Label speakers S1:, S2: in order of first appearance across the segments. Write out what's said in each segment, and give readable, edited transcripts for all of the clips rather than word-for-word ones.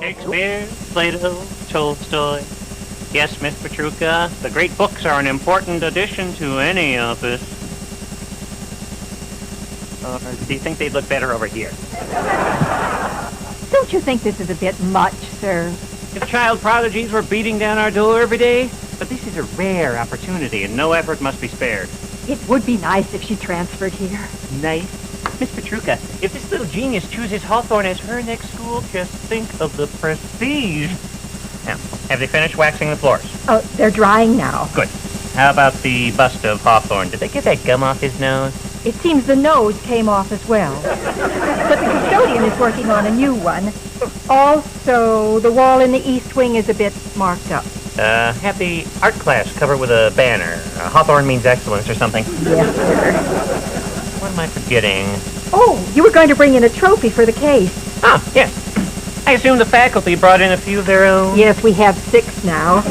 S1: Shakespeare, Plato, Tolstoy. Yes, Miss Petruka, the great books are an important addition to any office. Or do you think they'd look better over here?
S2: Don't you think this is a bit much, sir?
S1: If child prodigies were beating down our door every day, but this is a rare opportunity and no effort must be spared.
S2: It would be nice if she transferred here.
S1: Nice? Miss Petruka, if this little genius chooses Hawthorne as her next school, just think of the prestige. Now, have they finished waxing the floors?
S2: Oh, they're drying now.
S1: Good. How about the bust of Hawthorne? Did they get that gum off his nose?
S2: It seems the nose came off as well. But the custodian is working on a new one. Also, the wall in the east wing is a bit marked up.
S1: Have the art class cover with a banner. Hawthorne means excellence or something.
S2: Yes, sir.
S1: What am I forgetting?
S2: Oh, you were going to bring in a trophy for the case.
S1: Ah, yes. I assume the faculty brought in a few of their own.
S2: Yes, we have 6 now.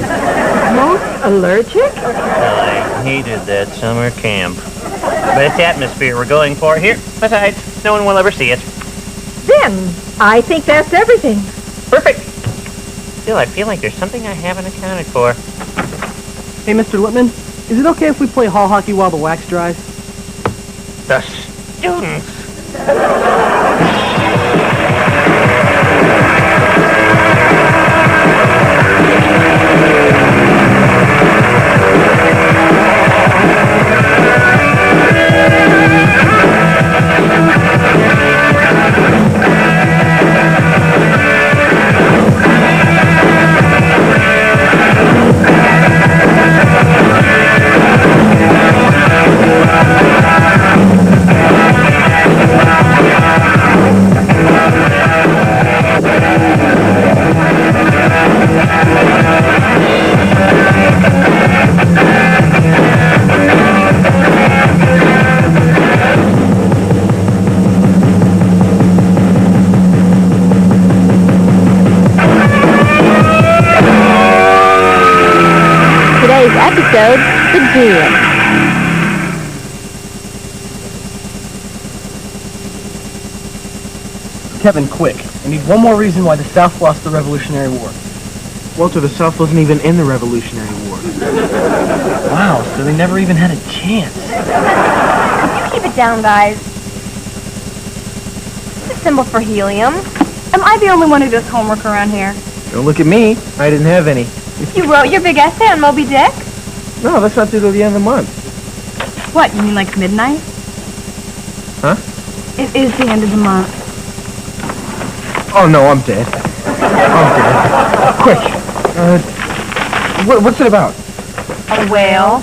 S2: Most allergic?
S1: Well, I hated that summer camp. But it's the atmosphere we're going for here. Besides, no one will ever see it.
S2: Then, I think that's everything.
S1: Perfect. Still, I feel like there's something I haven't accounted for.
S3: Hey, Mr. Lippman, is it okay if we play hall hockey while the wax dries?
S1: The students.
S2: Episode begin.
S3: Kevin, quick. I need one more reason why the South lost the Revolutionary War.
S4: Walter, the South wasn't even in the Revolutionary War.
S3: Wow, so they never even had a chance.
S5: Could you keep it down, guys? It's a symbol for helium. Am I the only one who does homework around here?
S4: Don't look at me. I didn't have any.
S5: You wrote your big essay on Moby Dick?
S4: No, that's not due till the end of the month.
S5: What, you mean like midnight?
S4: Huh?
S5: It is the end of the month.
S4: Oh, no, I'm dead. I'm dead. Quick. What's it about?
S5: A whale.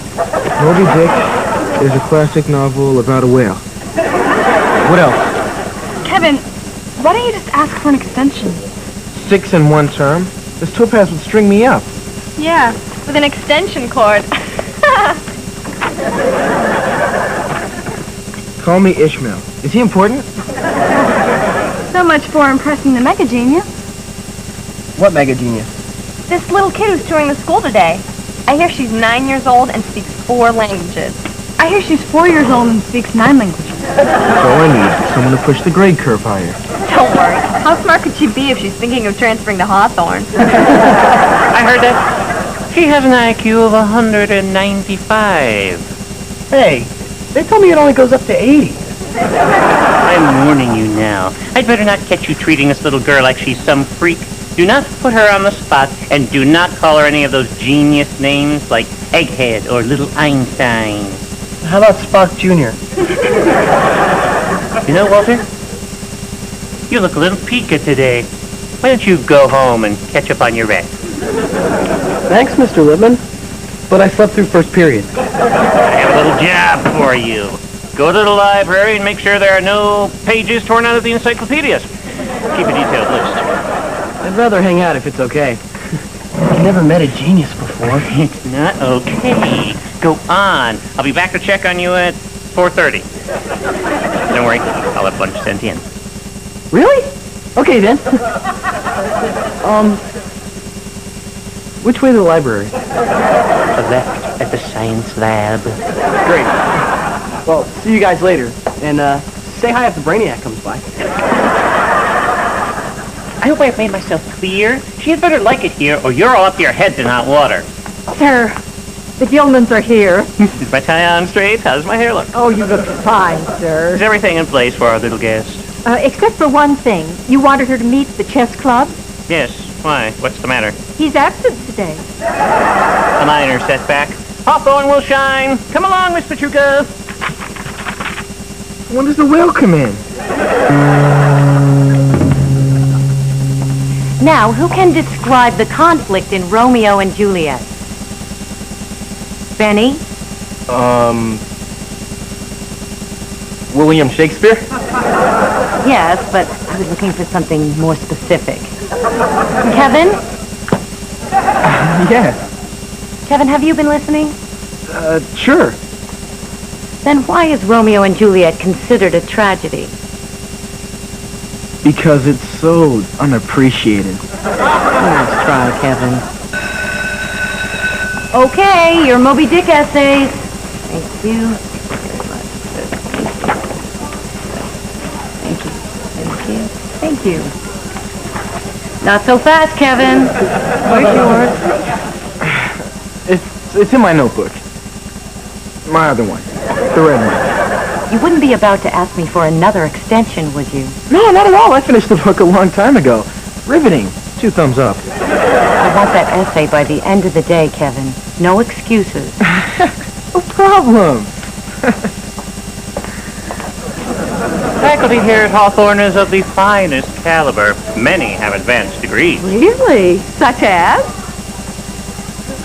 S4: Moby Dick is a classic novel about a whale. What else?
S5: Kevin, why don't you just ask for an extension?
S4: 6 in one term? This topaz would string me up.
S5: Yeah, with an extension cord.
S4: Call me Ishmael. Is he important?
S5: So much for impressing the mega genius.
S3: What mega genius?
S5: This little kid who's touring the school today. I hear she's 9 years old and speaks 4 languages. I hear she's 4 years old and speaks 9 languages.
S4: That's all I need. Someone to push the grade curve higher.
S5: Don't worry. How smart could she be if she's thinking of transferring to Hawthorne?
S1: I heard that. She has an IQ of 195.
S3: Hey, they told me it only goes up to 80.
S1: I'm warning you now. I'd better not catch you treating this little girl like she's some freak. Do not put her on the spot, and do not call her any of those genius names like Egghead or Little Einstein.
S3: How about Spock Jr.?
S1: You know, Walter, you look a little peaked today. Why don't you go home and catch up on your rest?
S3: Thanks, Mr. Lippman. But I slept through first period.
S1: I have a little job for you. Go to the library and make sure there are no pages torn out of the encyclopedias. Keep a detailed list.
S3: I'd rather hang out if it's okay. I've never met a genius before.
S1: It's not okay. Go on. I'll be back to check on you at 4:30. Don't worry. I'll have lunch sent in.
S3: Really? Okay, then. Which way to the library?
S1: Left at the science lab.
S3: Great. Well, see you guys later. And, say hi if the Brainiac comes by.
S1: I hope I've made myself clear. She had better like it here, or you're all up to your heads in hot water.
S2: Sir, the Gilmans are here.
S1: Is my tie on straight? How does my hair look?
S2: Oh, you look fine, sir.
S1: Is everything in place for our little guest?
S2: Except for one thing. You wanted her to meet the chess club?
S1: Yes. Why? What's the matter?
S2: He's absent today.
S1: A minor setback. Hawthorne will shine. Come along, Miss Petruka.
S4: When does the whale come in?
S6: Now, who can describe the conflict in Romeo and Juliet? Benny?
S3: William Shakespeare?
S6: Yes, but I was looking for something more specific. Kevin?
S3: Yes.
S6: Kevin, have you been listening?
S3: Sure.
S6: Then why is Romeo and Juliet considered a tragedy?
S3: Because it's so unappreciated.
S6: Nice try, Kevin. Okay, your Moby Dick essays. Thank you. Thank you. Thank you. Thank you. Not so fast, Kevin. Where's yours?
S3: It's in my notebook. My other one. The red one.
S6: You wouldn't be about to ask me for another extension, would you?
S3: No, not at all. I finished the book a long time ago. Riveting. 2 thumbs up.
S6: I want that essay by the end of the day, Kevin. No excuses.
S3: No problem.
S1: Faculty here at Hawthorne is of the finest caliber. Many have advanced degrees.
S2: Really? Such as?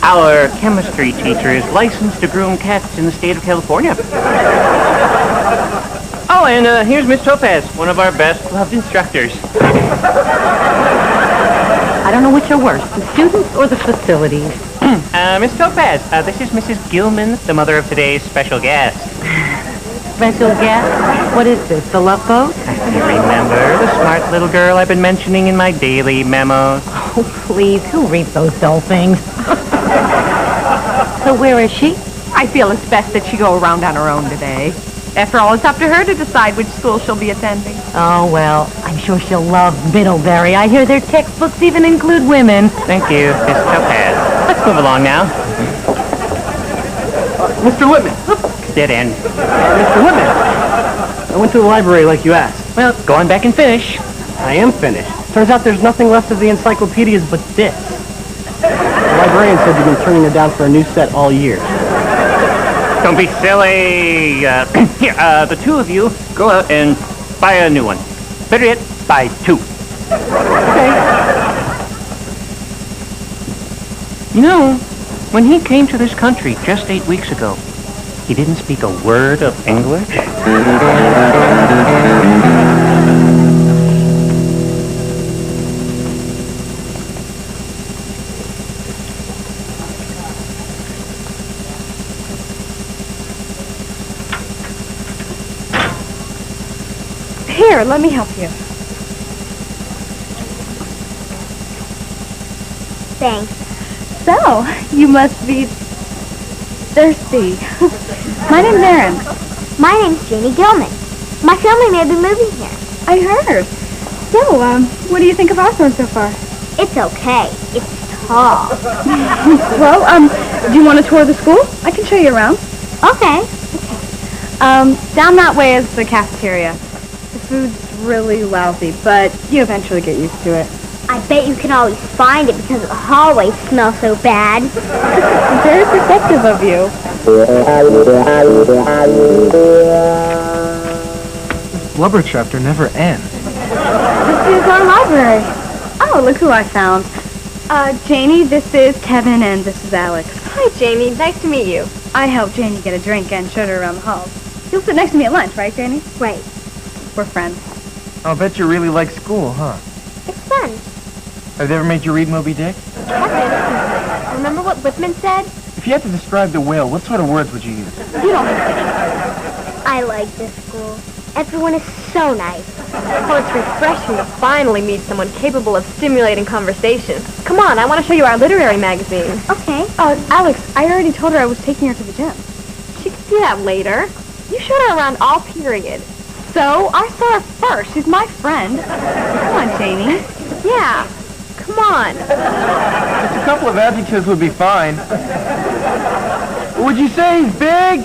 S1: Our chemistry teacher is licensed to groom cats in the state of California. Oh, and here's Miss Topaz, one of our best loved instructors.
S6: I don't know which are worse, the students or the facilities.
S1: Miss Topaz, this is Mrs. Gilman, the mother of today's special guest.
S6: Special guest? What is this, the Love Boat?
S1: You remember the smart little girl I've been mentioning in my daily memos?
S6: Oh, please, who reads those dull things? So where is she?
S5: I feel it's best that she go around on her own today. After all, it's up to her to decide which school she'll be attending.
S6: Oh, well, I'm sure she'll love Middlebury. I hear their textbooks even include women.
S1: Thank you, Miss Topaz. Let's move along now.
S3: Mr. Whitman.
S1: Dead end.
S3: Mr. Whitman. I went to the library like you asked.
S1: Well, go on back and finish.
S3: I am finished. Turns out there's nothing left of the encyclopedias but this. The librarian said you've been turning it down for a new set all year.
S1: Don't be silly. Here, the 2 of you go out and buy a new one. Better yet, buy 2.
S3: Okay.
S1: You know, when he came to this country just 8 weeks ago, he didn't speak a word of English.
S5: Here, let me help you.
S7: Thanks.
S5: So, you must be thirsty. My name's Erin.
S7: My name's Janie Gilman. My family may be moving here.
S5: I heard. So, what do you think of Hawthorne so far?
S7: It's okay. It's tall.
S5: Well, do you want to tour the school? I can show you around.
S7: Okay.
S5: Down that way is the cafeteria. The food's really lousy, but you eventually get used to it.
S7: I bet you can always find it because the hallways smell so bad.
S5: Very perceptive of you.
S4: This blubber chapter never ends.
S5: This is our library. Oh, look who I found. Janie, this is Kevin, and this is Alex. Hi, Janie. Nice to meet you. I helped Janie get a drink and showed her around the halls. You'll sit next to me at lunch, right, Janie?
S7: Right.
S5: We're friends.
S4: I'll bet you really like school, huh?
S7: It's fun.
S4: Have they ever made you read Moby Dick?
S7: Kevin, remember what Whitman said?
S4: If you had to describe the whale, what sort of words would you use?
S5: You don't think
S7: I like this school. Everyone is so nice.
S5: Well, it's refreshing to finally meet someone capable of stimulating conversation. Come on, I want to show you our literary magazine.
S7: Okay.
S5: Alex, I already told her I was taking her to the gym. She can see that later. You showed her around all periods. So so. I saw her first. She's my friend. Come on, Janie. Yeah. Come on.
S4: Just a couple of adjectives would be fine. Would you say he's big?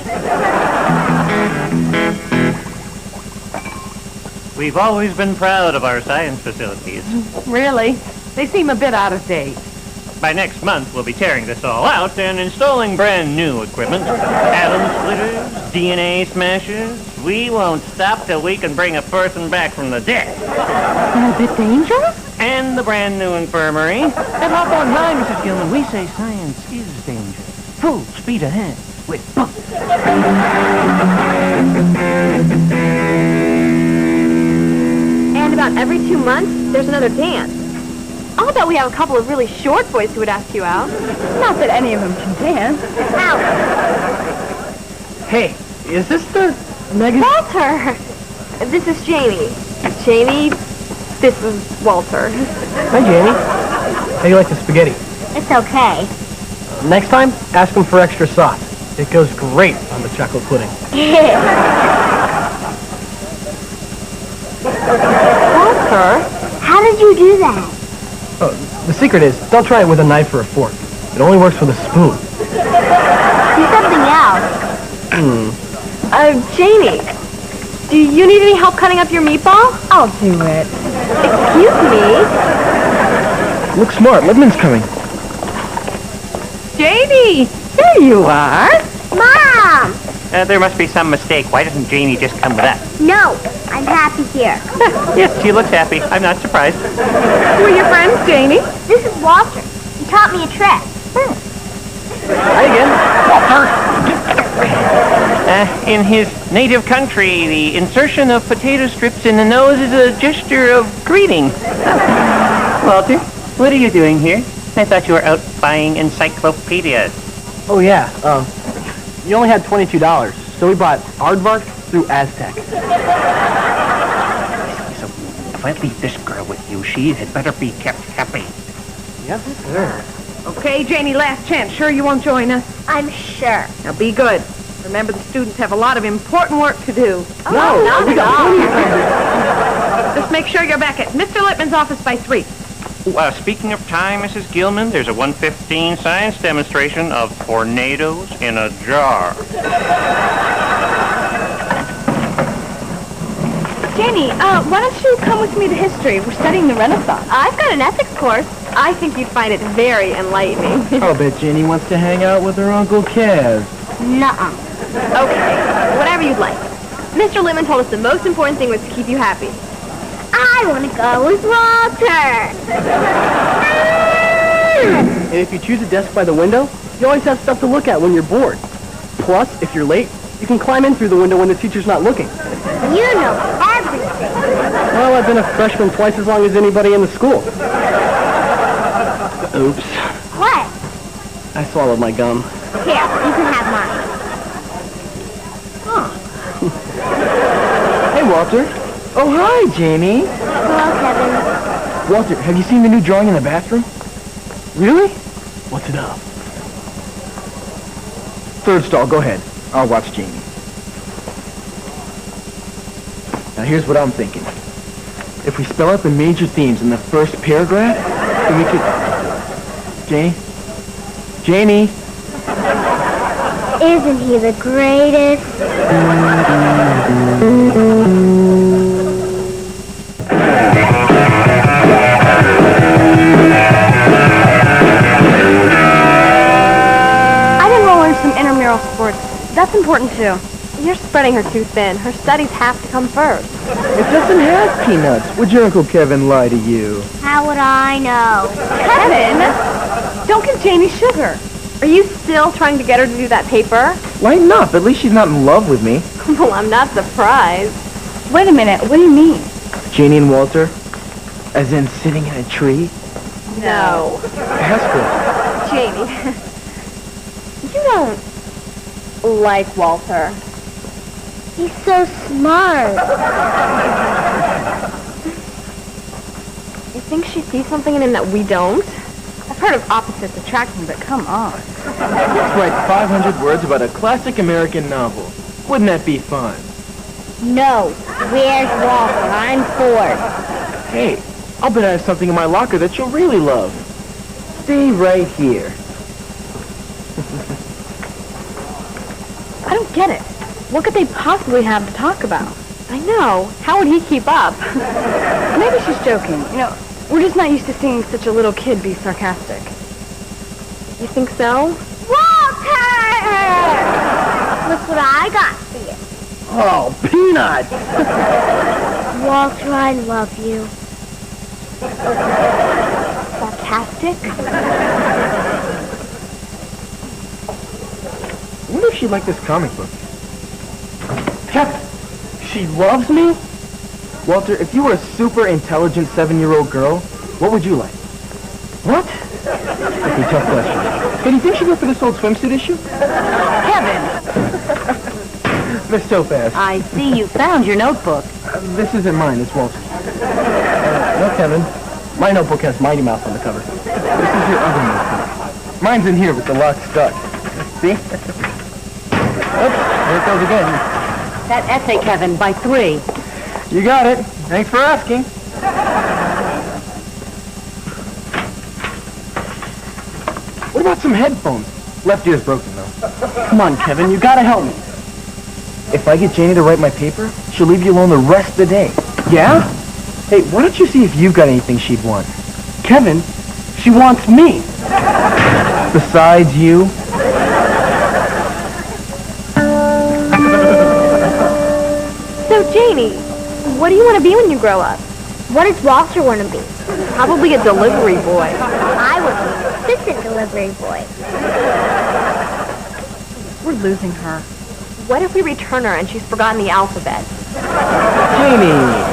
S1: We've always been proud of our science facilities.
S6: Really? They seem a bit out of date.
S1: By next month, we'll be tearing this all out and installing brand new equipment. Atom splitters, DNA smashers. We won't stop till we can bring a person back from the dead.
S6: Not a bit dangerous?
S1: And the brand new infirmary. And hop online, Mrs. Gilman. We say science is danger. Full speed ahead with book.
S5: And about every 2 months, there's another dance. I'll bet we have a couple of really short boys who would ask you out. Not that any of them can dance. Ow!
S3: Hey, is this the Megan?
S5: Walter! This is Janie. Janie, this is Walter.
S3: Hi, Jamie. How do you like the spaghetti?
S7: It's okay.
S3: Next time, ask them for extra sauce. It goes great on the chocolate pudding.
S7: Walter, how did you do that?
S3: Oh, the secret is, don't try it with a knife or a fork. It only works with a spoon.
S7: Do something else.
S5: Janie, do you need any help cutting up your meatball?
S2: I'll do it.
S5: Excuse me?
S4: Look smart. Libman's coming.
S6: Janie! There you are.
S7: Mom!
S1: There must be some mistake. Why doesn't Janie just come with us?
S7: No, I'm happy here.
S1: Yes, she looks happy. I'm not surprised.
S5: Who are your friends, Janie?
S7: This is Walter. He taught me a trick.
S3: Hi again.
S1: In his native country, the insertion of potato strips in the nose is a gesture of greeting. Walter, what are you doing here? I thought you were out buying encyclopedias.
S3: Oh, yeah. You only had $22, so we bought Aardvark through Aztec.
S1: So, if I leave this girl with you, she had better be kept happy.
S3: Yes, sir.
S6: Okay, Janie, last chance. Sure you won't join us?
S7: I'm sure.
S6: Now be good. Remember, the students have a lot of important work to do.
S3: No, we got plenty of time.
S6: Just make sure you're back at Mr. Lippman's office by 3.
S1: Speaking of time, Mrs. Gilman, there's a 1:15 science demonstration of tornadoes in a jar.
S5: Janie, why don't you come with me to history? We're studying the Renaissance. I've got an ethics course. I think you'd find it very enlightening.
S4: I'll bet Janie wants to hang out with her Uncle Kev.
S7: Nuh-uh.
S5: Okay, whatever you'd like. Mr. Lippman told us the most important thing was to keep you happy.
S7: I want to go with Walter.
S3: And if you choose a desk by the window, you always have stuff to look at when you're bored. Plus, if you're late, you can climb in through the window when the teacher's not looking.
S7: You know everything.
S3: Well, I've been a freshman twice as long as anybody in the school. Oops.
S7: What?
S3: I swallowed my gum.
S7: Here, you can have mine.
S4: Hey, Walter. Oh, hi, Janie.
S7: Hello, Kevin.
S4: Walter, have you seen the new drawing in the bathroom?
S3: Really? What's it of?
S4: Third stall, go ahead. I'll watch Janie. Now, here's what I'm thinking. If we spell out the major themes in the first paragraph, then we could... Janie? Janie?
S7: Isn't he the greatest?
S5: I didn't want to learn some intramural sports. That's important, too. You're spreading her too thin. Her studies have to come first.
S4: It doesn't have peanuts. Would your Uncle Kevin lie to you?
S7: How would I know?
S5: Kevin! Don't give Janie sugar. Are you still trying to get her to do that paper?
S4: Lighten up. At least she's not in love with me.
S5: Well, I'm not surprised. Wait a minute. What do you mean?
S4: Janie and Walter? As in sitting in a tree?
S5: No.
S4: Ask her.
S5: Janie, you don't like Walter.
S7: He's so smart.
S5: You think she sees something in him that we don't? I've heard of opposites attracting, but come on.
S4: Let's write 500 words about a classic American novel. Wouldn't that be fun?
S7: No. Where's Walter? I'm bored.
S4: Hey, I'll bet I have something in my locker that you'll really love. Stay right here.
S5: I don't get it. What could they possibly have to talk about? I know. How would he keep up? Maybe she's joking. You know, we're just not used to seeing such a little kid be sarcastic. You think so?
S7: Walter! Look what I got for you.
S3: Oh, peanuts!
S7: Walter, I love you.
S5: Sarcastic?
S4: I wonder if she'd like this comic book.
S3: Kevin, she loves me?
S4: Walter, if you were a super intelligent 7-year-old girl, what would you like?
S3: What?
S4: Okay, tough question. Hey, do you think she'd go for this old swimsuit issue?
S6: Kevin,
S4: Miss Topaz.
S6: I see you found your notebook.
S4: This isn't mine, it's Walter's.
S3: No, Kevin. My notebook has Mighty Mouse on the cover.
S4: This is your other notebook. Mine's in here with the lock stuck. See? Oops, there it goes again.
S6: That essay, Kevin, by 3.
S4: You got it. Thanks for asking. What about some headphones? Left ear's broken, though.
S3: Come on, Kevin, you gotta help me.
S4: If I get Janie to write my paper, she'll leave you alone the rest of the day.
S3: Yeah?
S4: Hey, why don't you see if you've got anything she'd want?
S3: Kevin, she wants me.
S4: Besides you?
S5: So, Janie, what do you want to be when you grow up?
S7: What does Walter want to be?
S5: Probably a delivery boy.
S7: I would be an assistant delivery boy.
S2: We're losing her.
S5: What if we return her and she's forgotten the alphabet?
S4: Janie!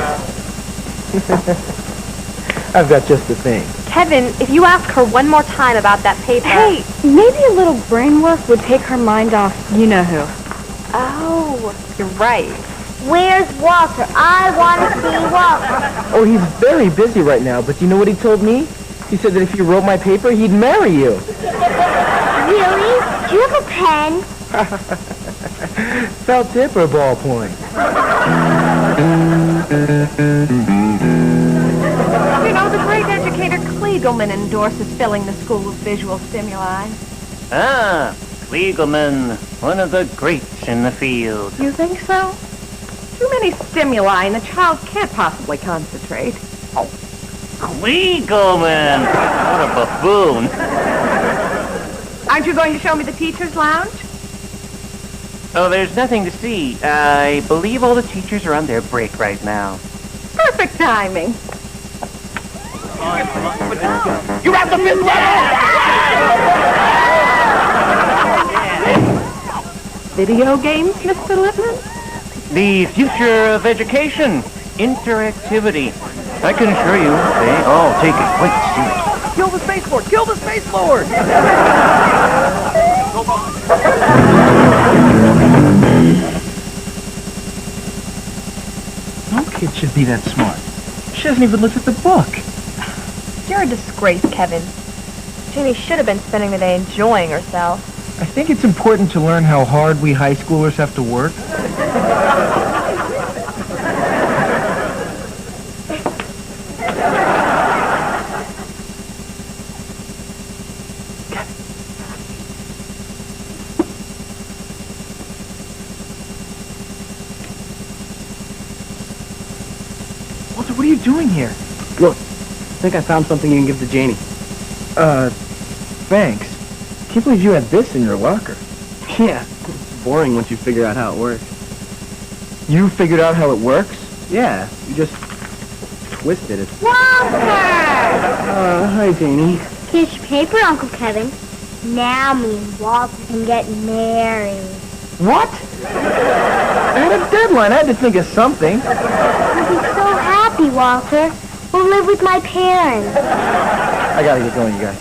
S4: I've got just the thing.
S5: Kevin, if you ask her one more time about that paper... Hey, maybe a little brain work would take her mind off you-know-who. Oh, you're right.
S7: Where's Walter? I want to see Walter.
S4: Oh, he's very busy right now, but do you know what he told me? He said that if you wrote my paper, he'd marry you.
S7: Really? Do you have a pen?
S4: Felt tip or ballpoint?
S2: You know, the great educator Kliegelman endorses filling the school with visual stimuli.
S1: Ah, Kliegelman, one of the greats in the field.
S2: You think so? Too many stimuli and the child can't possibly concentrate.
S1: Kliegelman! What a buffoon.
S2: Aren't you going to show me the teacher's lounge?
S1: Oh, there's nothing to see. I believe all the teachers are on their break right now.
S2: Perfect timing.
S4: You wrapped the fifth letter!
S2: Video games, Mr. Lippman?
S1: The future of education. Interactivity. I can assure you, they all take it quite seriously.
S4: Kill the Space Lord! Kill the Space Lord! No kid should be that smart. She hasn't even looked at the book.
S5: You're a disgrace, Kevin. Janie should have been spending the day enjoying herself.
S4: I think it's important to learn how hard we high schoolers have to work. Walter, what are you doing here?
S3: Look, I think I found something you can give to Janie.
S4: Thanks. Can't believe you had this in your locker.
S3: Yeah, it's boring once you figure out how it works.
S4: You figured out how it works?
S3: Yeah, you just twisted it.
S7: Walter!
S3: Hi, Janie.
S7: Here's your paper, Uncle Kevin. Now me and Walter can get married.
S4: What? I had a deadline. I had to think of something.
S7: I'll be so happy, Walter. We'll live with my parents.
S4: I gotta get going, you guys.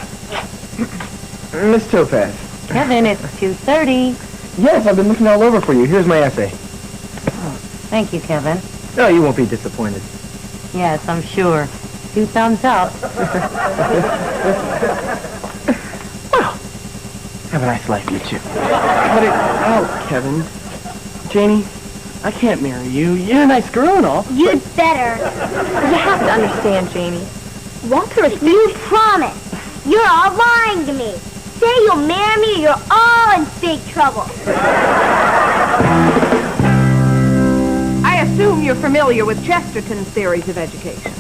S4: Miss Topaz.
S6: Kevin, it's 2:30.
S4: Yes, I've been looking all over for you. Here's my essay.
S6: Thank you, Kevin.
S4: No, you won't be disappointed.
S6: Yes, I'm sure. 2 thumbs up.
S4: Well, have a nice life, you two.
S3: Cut it out, Kevin. Janie, I can't marry you. You're a nice girl and all.
S7: You'd better.
S2: You have to understand, Janie. Walter is...
S7: You promise. You're all lying to me. Say you'll marry me or you're all in big trouble.
S2: I assume you're familiar with Chesterton's theories of education.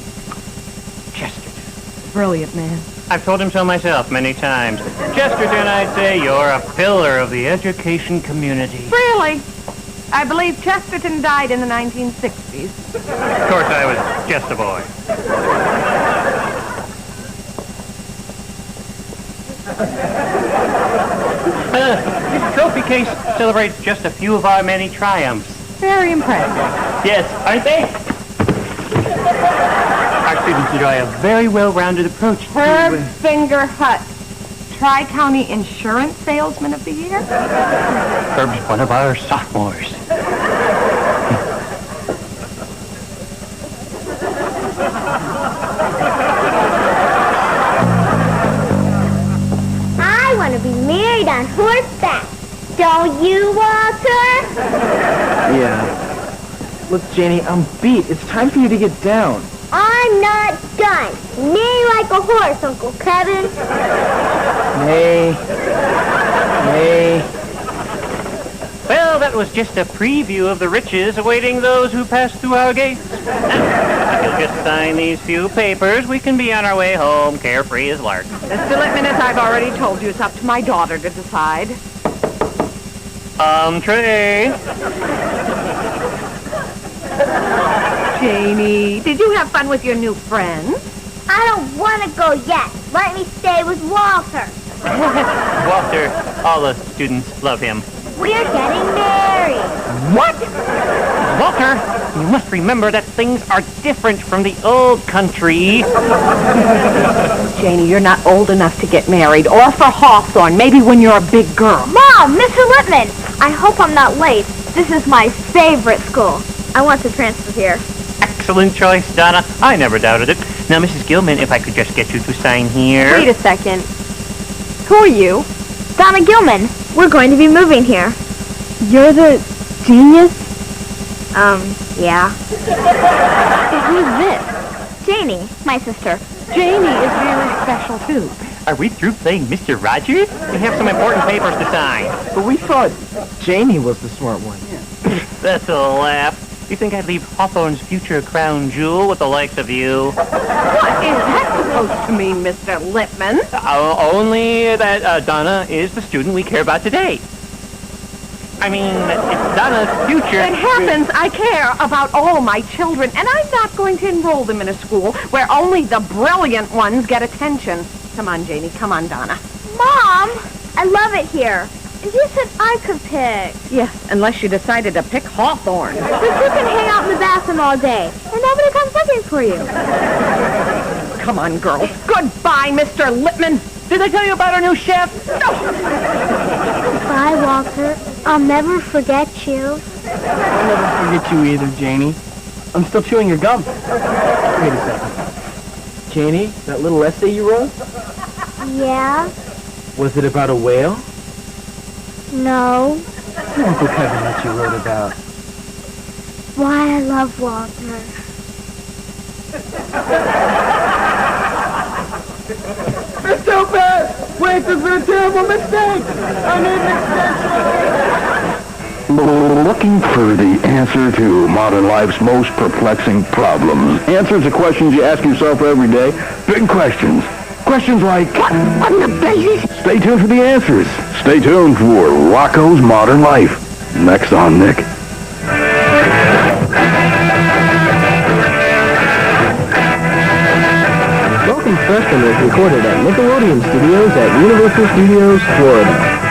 S1: Chesterton.
S2: Brilliant man.
S1: I've told him so myself many times. Chesterton, I'd say you're a pillar of the education community.
S2: Really? I believe Chesterton died in the 1960s.
S1: Of course, I was just a boy. This trophy case celebrates just a few of our many triumphs.
S2: Very impressive.
S1: Yes, aren't they? Our students enjoy a very well-rounded approach to...
S2: Herb Finger Hut, Tri-County Insurance Salesman of the Year.
S1: Herb's one of our sophomores.
S7: I want to be married on horseback. Don't you, Walter?
S4: Yeah. Look, Janie, I'm beat. It's time for you to get down.
S7: I'm not done. Neigh like a horse, Uncle Kevin.
S4: Nay. Nay.
S1: Well, that was just a preview of the riches awaiting those who pass through our gates. Now, if you'll just sign these few papers, we can be on our way home, carefree as larks.
S2: Mr. Lippman, as I've already told you, it's up to my daughter to decide.
S1: Trey.
S2: Janie, did you have fun with your new friends?
S7: I don't want to go yet. Let me stay with Walter.
S1: Walter, all the students love him.
S7: We're getting married.
S1: What? Walter, you must remember that things are different from the old country.
S2: Janie, you're not old enough to get married, or for Hawthorne, maybe when you're a big girl.
S5: Mom, Mr. Lippman, I hope I'm not late. This is my favorite school. I want to transfer here.
S1: Excellent choice, Donna. I never doubted it. Now, Mrs. Gilman, if I could just get you to sign here.
S5: Wait a second. Who are you? Donna Gilman. We're going to be moving here. You're the genius? Yeah. Who's this? Janie, my sister.
S2: Janie is very special, too.
S1: Are we through playing Mr. Rogers? We have some important papers to sign.
S4: But we thought Janie was the smart one.
S1: That's a laugh. You think I'd leave Hawthorne's future crown jewel with the likes of you?
S2: What is that supposed to mean, Mr. Lippman?
S1: Only that Donna is the student we care about today. I mean, it's Donna's future.
S2: It happens I care about all my children, and I'm not going to enroll them in a school where only the brilliant ones get attention. Come on, Janie. Come on, Donna.
S5: Mom, I love it here. And you said I could pick.
S2: Yes, unless you decided to pick Hawthorne.
S5: But you can hang out in the bathroom all day, and nobody comes looking for you.
S2: Come on, girls. Goodbye, Mr. Lippman.
S1: Did I tell you about our new chef?
S7: Bye, Walter. I'll never forget you.
S3: I'll never forget you either, Janie. I'm still chewing your gum. Wait a second. Janie, that little essay you wrote,
S7: Yeah?
S3: was it about a whale?
S7: No.
S3: Uncle Kevin that you wrote about.
S7: Why I love Walter.
S4: It's so bad! Wait, this is a terrible mistake! I need an extension!
S8: Looking for the answer to modern life's most perplexing problems. Answers to questions you ask yourself every day. Big questions. Questions like, what in the blazes? Stay tuned for the answers. Stay tuned for Rocco's Modern Life. Next on Nick.
S3: Welcome Freshmen was recorded at Nickelodeon Studios at Universal Studios, Florida.